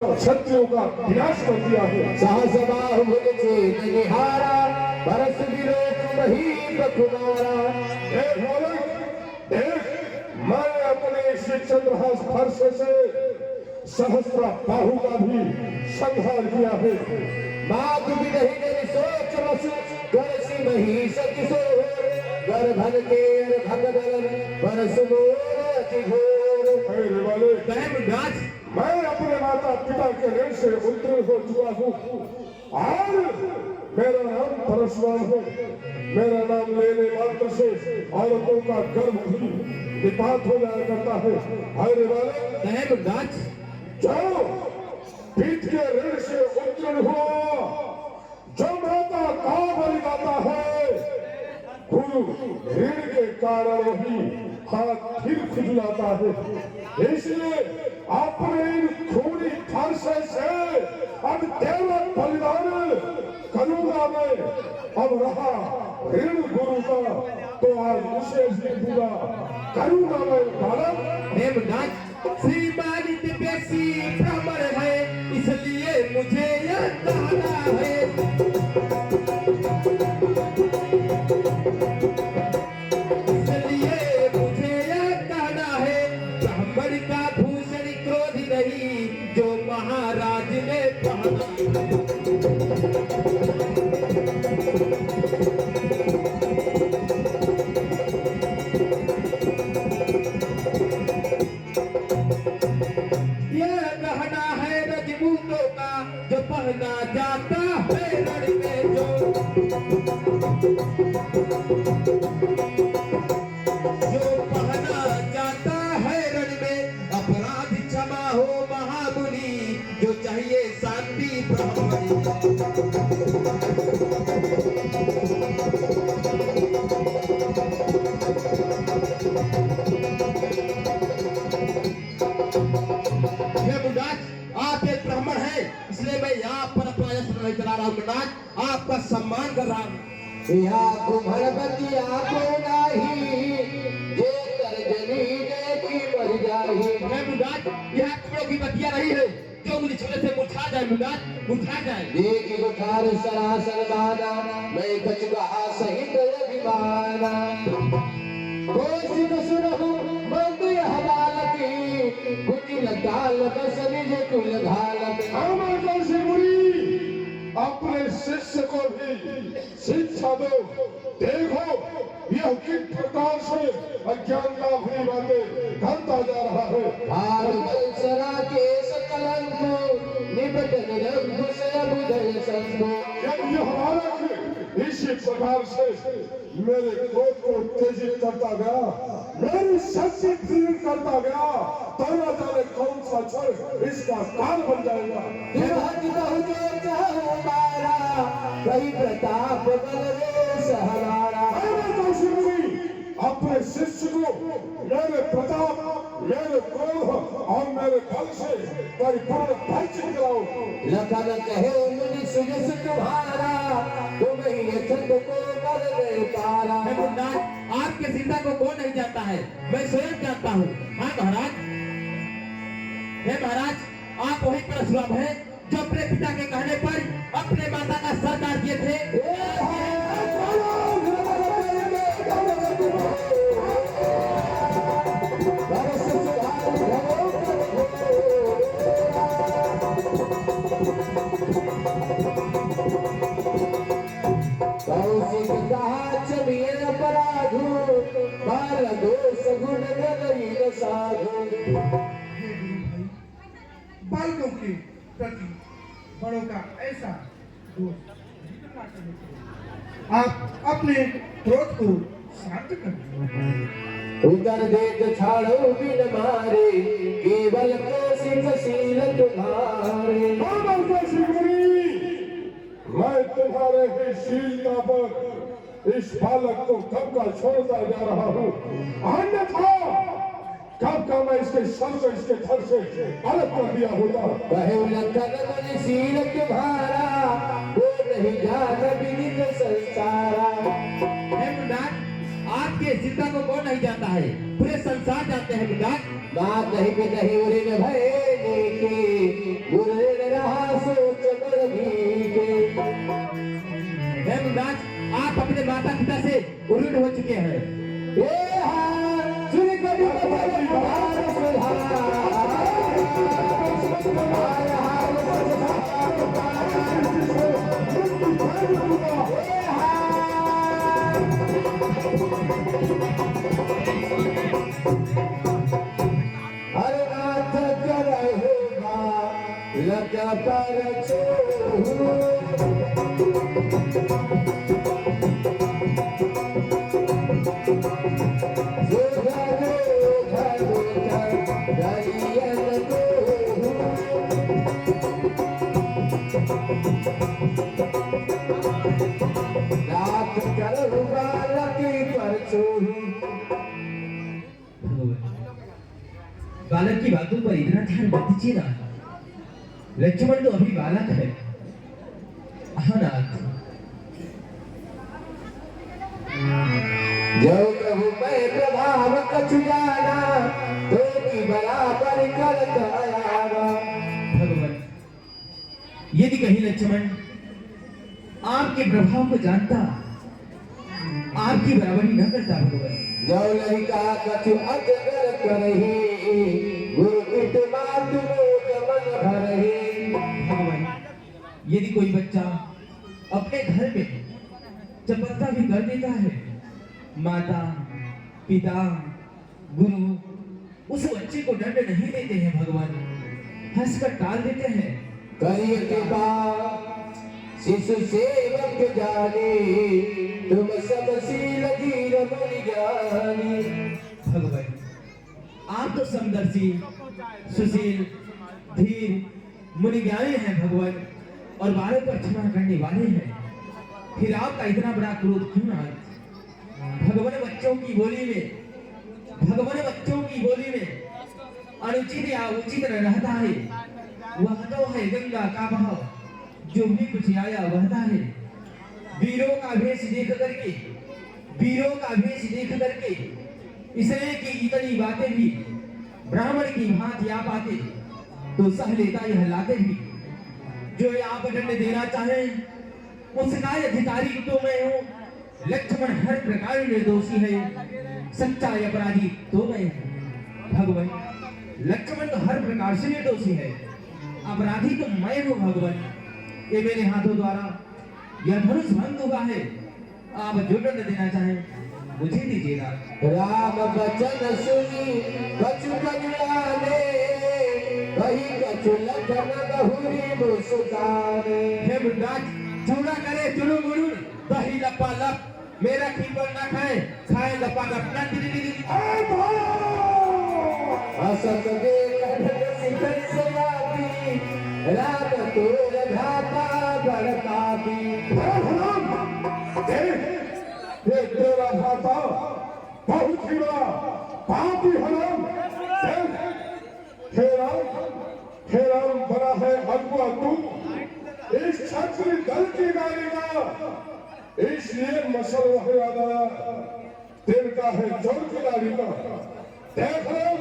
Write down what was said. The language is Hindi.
क्षत्रियों का विनाश कर दिया है। सहसबाहु चेत निहारा परस विलोक महीप कुमारा। मैं अपने श्री चंद्रहास फर्श से सहस्त्र बाहु का भी संहार किया है। मात विदहिन सोच बस गरसी महिष किशोर गर्भन के भगदन परस मोर अति घोर। मैं अपने माता पिता के ऋण से उत्तीर्ण हो चुका हूँ और मेरा नाम परशुराम है। मेरा नाम लेने मात्र से औरतों का गर्भ भी विपात हो जाया करता है। अरे वाले जो पीठ के ऋण से उत्तीर्ण हुआ, जो माता का बलिदाता है, गुरु ऋण के कारण ही हाथ फिर खुजलाता है। इसलिए अपने इन खूनी फरसे से अब देवत बलिदान करूंगा मैं। अब रहा ऋण गुरु का तो आज उसे भी पूरा करूंगा मैं। बालक श्रीमान दिव्यसी भ्रमर है इसलिए मुझे यह कहना है। इसलिए मुझे यह कहना है ब्राह्मण का भूषण क्रोध नहीं जो महाराज ने पहना। जो पहना जाता है रण में जो पहना जाता है रण में अपराध क्षमा हो महामुनि जो चाहिए शांति ब्राह्मणी। आप एक ब्राह्मण है इसलिए मैं यहाँ पर अपना यश नहीं चला रहा हूँ। आपका सम्मान कर रहा हूँ। यहाँ कुम्हर बतिया को नाही जे तर्जनी देखी मर जाही। मैं मुराद यहाँ कुम्हरों की बतिया नहीं है जो मुझे छोटे से मुरझा जाए। मुराद मुरझा जाए देखी बुखार सरासर माना मैं कचुका सहित अभिमाना। कोशिश सुनहु मंद यह बालकी कुटिल काल कसनि जे कुल घालक। अपने शिष्य को भी शिक्षा दो। देखो यह किस प्रकार से अज्ञानता भरी बातें करता जा रहा है। सरा के सकलंक निबट निरंकुश अबुदय संतो। जब यह बालक इसी प्रकार से मेरे क्रोध को तेजित करता गया, मेरी शक्ति तीव्र करता गया, तो न जाने कौन सा क्षण इसका काल बन जाएगा। कई प्रताप बल रे सहारा। अपने शिष्य को मेरे प्रताप, मेरे क्रोध और मेरे बल से परिपूर्ण परिचित कराओ। लखन कहे मुनि सुजस तुम्हारा तुम ही छंद को कर दे उतारा। आपके सीता को कौन नहीं जानता है, मैं स्वयं जानता हूँ। हाँ महाराज, हे महाराज आप वही परशुराम है जो अपने पिता के कहने पर अपने माता का सर काट दिए थे। बालकों के प्रति बड़ों का ऐसा दोष आप अपने क्रोध को शांत कर। उतर देत छाड़ो बिन मारे केवल कौशिक तुम्हारे। मैं तुम्हारे ही शीलता पर इस बालक को कब का छोड़ता जा रहा हूँ, अन्यथा कब का मैं इसके सर को इसके थर से अलग कर दिया होता। शील तुम्हारा वो नहीं जान विदित संसारा। आपके सीता को कौन नहीं जानता है, पूरे संसार जानते हैं। बात नहीं भी नहीं उड़े भय गुरु उलट हो चुके हैं। ये हाथ सुन कभी अरे नाथ करेगा लगा पर बालक की बातों पर इतना ध्यान मत दीजिए ना। लक्ष्मण तो अभी बालक है। नाथ, जो प्रभु मैं प्रभाव कछु जाना तो की बराबर करता आया। भगवान, यदि कहीं लक्ष्मण आपके प्रभाव को जानता, आपकी बराबरी न करता भगवान, जो लड़का कछु अजगर करही गुरु पिट मात मन भरही। भगवान, यदि कोई बच्चा अपने घर में चपलता भी कर देता है, माता पिता गुरु उस बच्चे को दंड नहीं देते हैं भगवान, हंसकर टाल देते हैं। करिए कृपा शिशु सेवक जाने तुम सब सील धीर मुनि ज्ञानी। भगवान, आप तो समदर्शी सुशील धीर मुनि ज्ञानी हैं भगवान, और बालक पर क्षमा करने वाले हैं, फिर आपका इतना बड़ा क्रोध क्यों नाथ? भगवान बच्चों की बोली में अनुचित या उचित न रहता है। वह तो है गंगा का बहाव, जो भी कुछ आया वहता है। वीरों का भेष देख करके इसलिए कि इतनी बातें भी ब्राह्मण की भांति आप आते तो सह लेता यह लाते भी। जो आप दंड देना चाहे उसका अधिकारी तो मैं हूँ। लक्ष्मण हर प्रकार निर्दोषी है, सच्चा अपराधी तो मैं हूँ। भगवान, लक्ष्मण तो हर प्रकार से निर्दोषी है, अपराधी तो मैं हूँ। भगवान, ये मेरे हाथों द्वारा यह धनुष भंग हुआ है, आप जो दंड देना चाहें मुझे दीजिएगा। राम बचन सुनी कछु कल्याणे कही कछु लखन बहुरी मुस्काने। हे मुर्दाज, चूड़ा करे चुनु मुरु दही लपा लप, मेरा खीपर ना खाए लपा लप ना असत देख शिखर से आती राम तोर घाता गढ़ताती। ये तेरा घाता बहुत ही बड़ा पापी हराम। हे राम बड़ा है अगुआ तू इस क्षत्रिय दल की गाली का, इसलिए मसल वह तिनका है जोर की गाली का। देख रहे